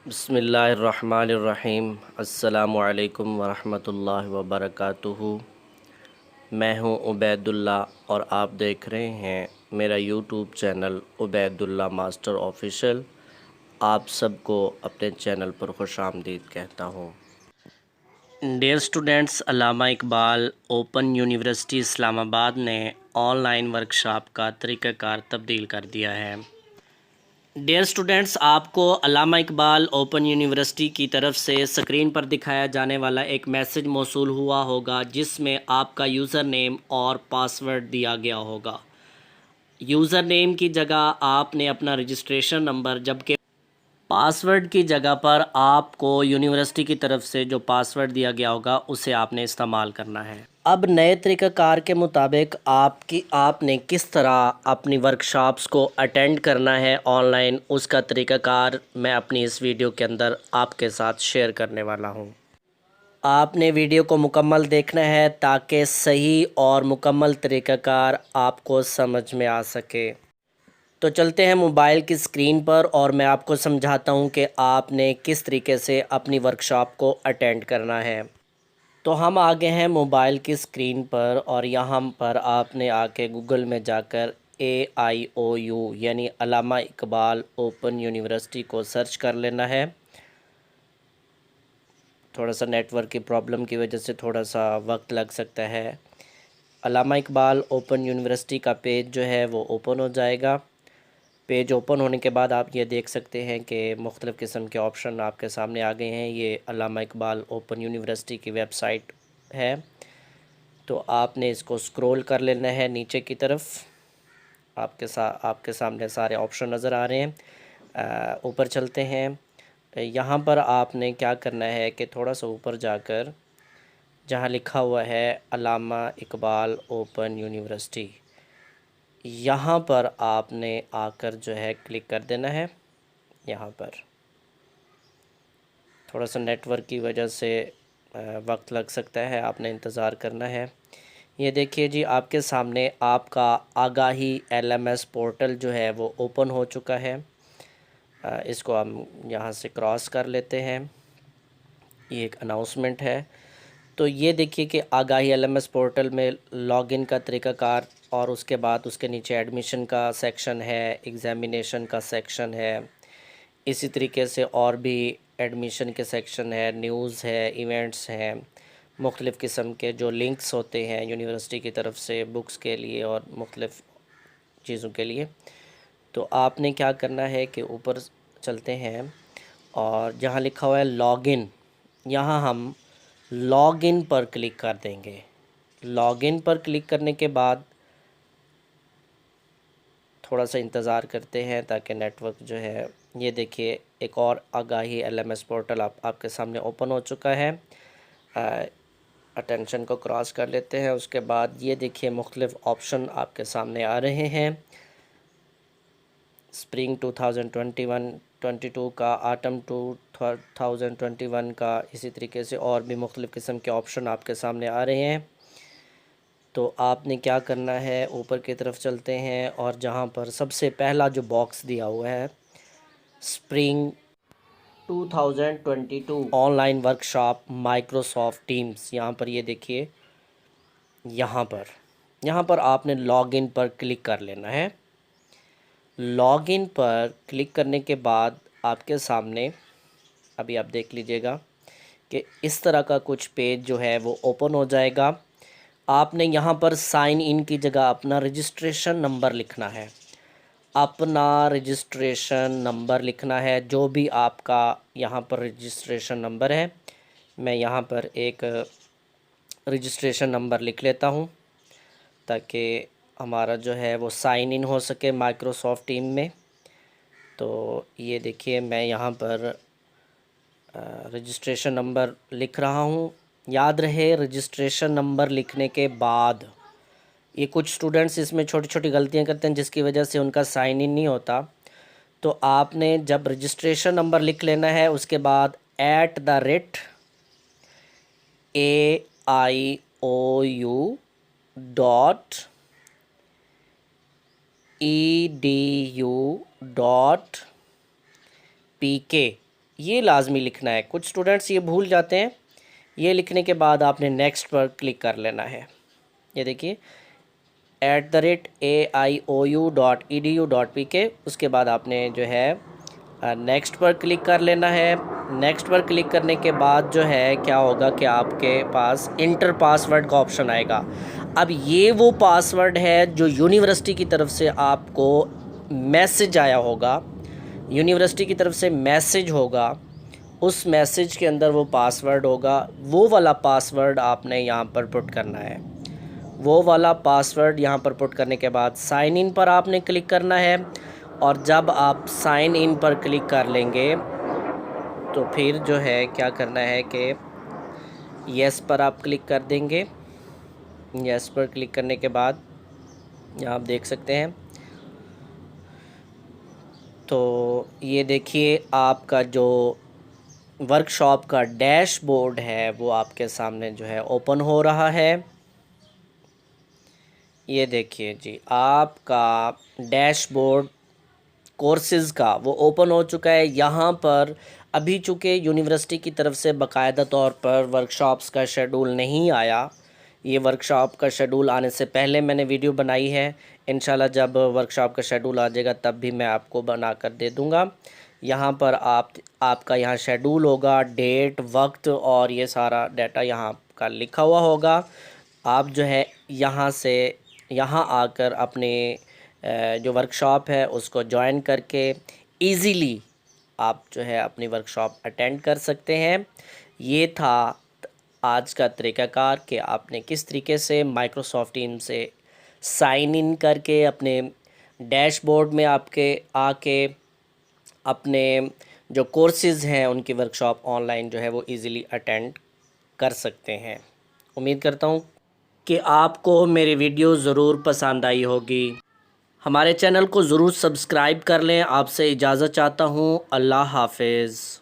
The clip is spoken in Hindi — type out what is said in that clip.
बिस्मिल्लाहिर्रहमानिर्रहीम। अस्सलामुअलैकुम वरहमतुल्लाहि वबरकातुहू। मैं हूं उबैदुल्ला और आप देख रहे हैं मेरा YouTube channel Ubaidullah master official. आप सबको अपने चैनल पर खुशामदीद कहता हूं। डियर स्टूडेंट्स, अल्लामा इकबाल ओपन यूनिवर्सिटी इस्लामाबाद ने ऑनलाइन वर्कशॉप का तरीक़ाकार तब्दील कर दिया है। डियर स्टूडेंट्स, आपको अल्लामा इकबाल ओपन यूनिवर्सिटी की तरफ से स्क्रीन पर दिखाया जाने वाला एक मैसेज मौसूल हुआ होगा जिसमें आपका यूज़र नेम और पासवर्ड दिया गया होगा। यूज़र नेम की जगह आपने अपना रजिस्ट्रेशन नंबर, जबकि पासवर्ड की जगह पर आपको यूनिवर्सिटी की तरफ से जो पासवर्ड दिया गया होगा उसे आपने इस्तेमाल करना है। अब नए तरीक़ाकार के मुताबिक आपने किस तरह अपनी वर्कशॉप्स को अटेंड करना है ऑनलाइन, उसका तरीक़ाकार मैं अपनी इस वीडियो के अंदर आपके साथ शेयर करने वाला हूं। आपने वीडियो को मुकम्मल देखना है ताकि सही और मुकम्मल तरीक़ाकार आपको समझ में आ सके। तो चलते हैं मोबाइल की स्क्रीन पर और मैं आपको समझाता हूं कि आपने किस तरीके से अपनी वर्कशॉप को अटेंड करना है। तो हम आ गए हैं मोबाइल की स्क्रीन पर और यहाँ पर आपने आके गूगल में जाकर AIOU यानी अल्लामा इकबाल ओपन यूनिवर्सिटी को सर्च कर लेना है। थोड़ा सा नेटवर्क की प्रॉब्लम की वजह से थोड़ा सा वक्त लग सकता है। अल्लामा इकबाल ओपन यूनिवर्सिटी का पेज जो है वो ओपन हो जाएगा। पेज ओपन होने के बाद आप ये देख सकते हैं कि मुख्तलिफ़ किस्म के ऑप्शन आपके सामने आ गए हैं। ये अल्लामा इकबाल ओपन यूनिवर्सिटी की वेबसाइट है। तो आपने इसको स्क्रॉल कर लेना है नीचे की तरफ। आपके सामने सारे ऑप्शन नज़र आ रहे हैं। ऊपर चलते हैं। यहाँ पर आपने क्या करना है कि थोड़ा सा ऊपर जाकर जहाँ लिखा हुआ है अल्लामा इकबाल ओपन यूनिवर्सिटी, यहाँ पर आपने आकर जो है क्लिक कर देना है। यहाँ पर थोड़ा सा नेटवर्क की वजह से वक्त लग सकता है, आपने इंतज़ार करना है। ये देखिए जी, आपके सामने आपका आगाही LMS पोर्टल जो है वो ओपन हो चुका है। इसको हम यहाँ से क्रॉस कर लेते हैं। ये एक अनाउंसमेंट है। तो ये देखिए कि आगाही LMS पोर्टल में लॉगिन का तरीक़ाकार और उसके बाद उसके नीचे एडमिशन का सेक्शन है, एग्ज़ामिनेशन का सेक्शन है, इसी तरीके से और भी एडमिशन के सेक्शन है, न्यूज़ है, इवेंट्स हैं, मुख्तलिफ़ किस्म के जो लिंक्स होते हैं यूनिवर्सिटी की तरफ से बुक्स के लिए और मुख्तलिफ़ चीज़ों के लिए। तो आपने क्या करना है कि ऊपर चलते हैं और जहाँ लिखा हुआ है लॉगिन, यहाँ हम लॉगिन पर क्लिक कर देंगे। लॉगिन पर क्लिक करने के बाद थोड़ा सा इंतज़ार करते हैं ताकि नेटवर्क जो है, ये देखिए एक और आगाही LMS पोर्टल आपके सामने ओपन हो चुका है। अटेंशन को क्रॉस कर लेते हैं। उसके बाद ये देखिए मुख्तलिफ़ ऑप्शन आपके सामने आ रहे हैं। स्प्रिंग 2021-22 का, आटम 2021 का, इसी तरीके से और भी मुख्तलिफ़ किस्म के ऑप्शन आपके सामने आ रहे हैं। तो आपने क्या करना है, ऊपर की तरफ चलते हैं और जहाँ पर सबसे पहला जो बॉक्स दिया हुआ है spring 2022 online workshop Microsoft teams, यहाँ पर ये देखिए, यहाँ पर आपने लॉगिन पर क्लिक कर लेना है। लॉगिन पर क्लिक करने के बाद आपके सामने अभी आप देख लीजिएगा कि इस तरह का कुछ पेज जो है वो ओपन हो जाएगा। आपने यहाँ पर साइन इन की जगह अपना रजिस्ट्रेशन नंबर लिखना है। अपना रजिस्ट्रेशन नंबर लिखना है, जो भी आपका यहाँ पर रजिस्ट्रेशन नंबर है। मैं यहाँ पर एक रजिस्ट्रेशन नंबर लिख लेता हूँ ताकि हमारा जो है वो साइन इन हो सके माइक्रोसॉफ्ट टीम में। तो ये देखिए मैं यहाँ पर रजिस्ट्रेशन नंबर लिख रहा हूँ। याद रहे, रजिस्ट्रेशन नंबर लिखने के बाद, ये कुछ स्टूडेंट्स इसमें छोटी छोटी गलतियाँ करते हैं जिसकी वजह से उनका साइन इन नहीं होता। तो आपने जब रजिस्ट्रेशन नंबर लिख लेना है उसके बाद @AIOU.edu.pk ये लाजमी लिखना है। कुछ स्टूडेंट्स ये भूल जाते हैं। ये लिखने के बाद आपने नेक्स्ट पर क्लिक कर लेना है। ये देखिए @aiou.edu.pk, उसके बाद आपने जो है नेक्स्ट पर क्लिक कर लेना है। नेक्स्ट पर क्लिक करने के बाद जो है क्या होगा कि आपके पास इंटर पासवर्ड का ऑप्शन आएगा। अब ये वो पासवर्ड है जो यूनिवर्सिटी की तरफ से आपको मैसेज आया होगा, यूनिवर्सिटी की तरफ से मैसेज होगा, उस मैसेज के अंदर वो पासवर्ड होगा। वो वाला पासवर्ड आपने यहाँ पर पुट करना है। वो वाला पासवर्ड यहाँ पर पुट करने के बाद साइन इन पर आपने क्लिक करना है। और जब आप साइन इन पर क्लिक कर लेंगे तो फिर जो है क्या करना है कि येस पर आप क्लिक कर देंगे। येस पर क्लिक करने के बाद यहाँ आप देख सकते हैं, तो ये देखिए आपका जो वर्कशॉप का डैशबोर्ड है वो आपके सामने जो है ओपन हो रहा है। ये देखिए जी, आपका डैशबोर्ड कोर्सेज़ का वो ओपन हो चुका है। यहाँ पर अभी चूँकि यूनिवर्सिटी की तरफ से बाकायदा तौर पर वर्कशॉप्स का शेड्यूल नहीं आया, ये वर्कशॉप का शेड्यूल आने से पहले मैंने वीडियो बनाई है। इंशाल्लाह जब वर्कशॉप का शेड्यूल आ जाएगा तब भी मैं आपको बना कर दे दूँगा। यहाँ पर आपका यहाँ शेड्यूल होगा, डेट, वक्त और ये सारा डाटा यहाँ का लिखा हुआ होगा। आप जो है यहाँ से यहाँ आकर अपने जो वर्कशॉप है उसको ज्वाइन करके इजीली आप जो है अपनी वर्कशॉप अटेंड कर सकते हैं। ये था आज का तरीक़ाकार कि आपने किस तरीके से माइक्रोसॉफ्ट टीम से साइन इन करके अपने डैशबोर्ड में आपके आके अपने जो कोर्सेज़ हैं उनकी वर्कशॉप ऑनलाइन जो है वो इजीली अटेंड कर सकते हैं। उम्मीद करता हूँ कि आपको मेरी वीडियो ज़रूर पसंद आई होगी। हमारे चैनल को ज़रूर सब्सक्राइब कर लें। आपसे इजाज़त चाहता हूँ। अल्लाह हाफ़िज़।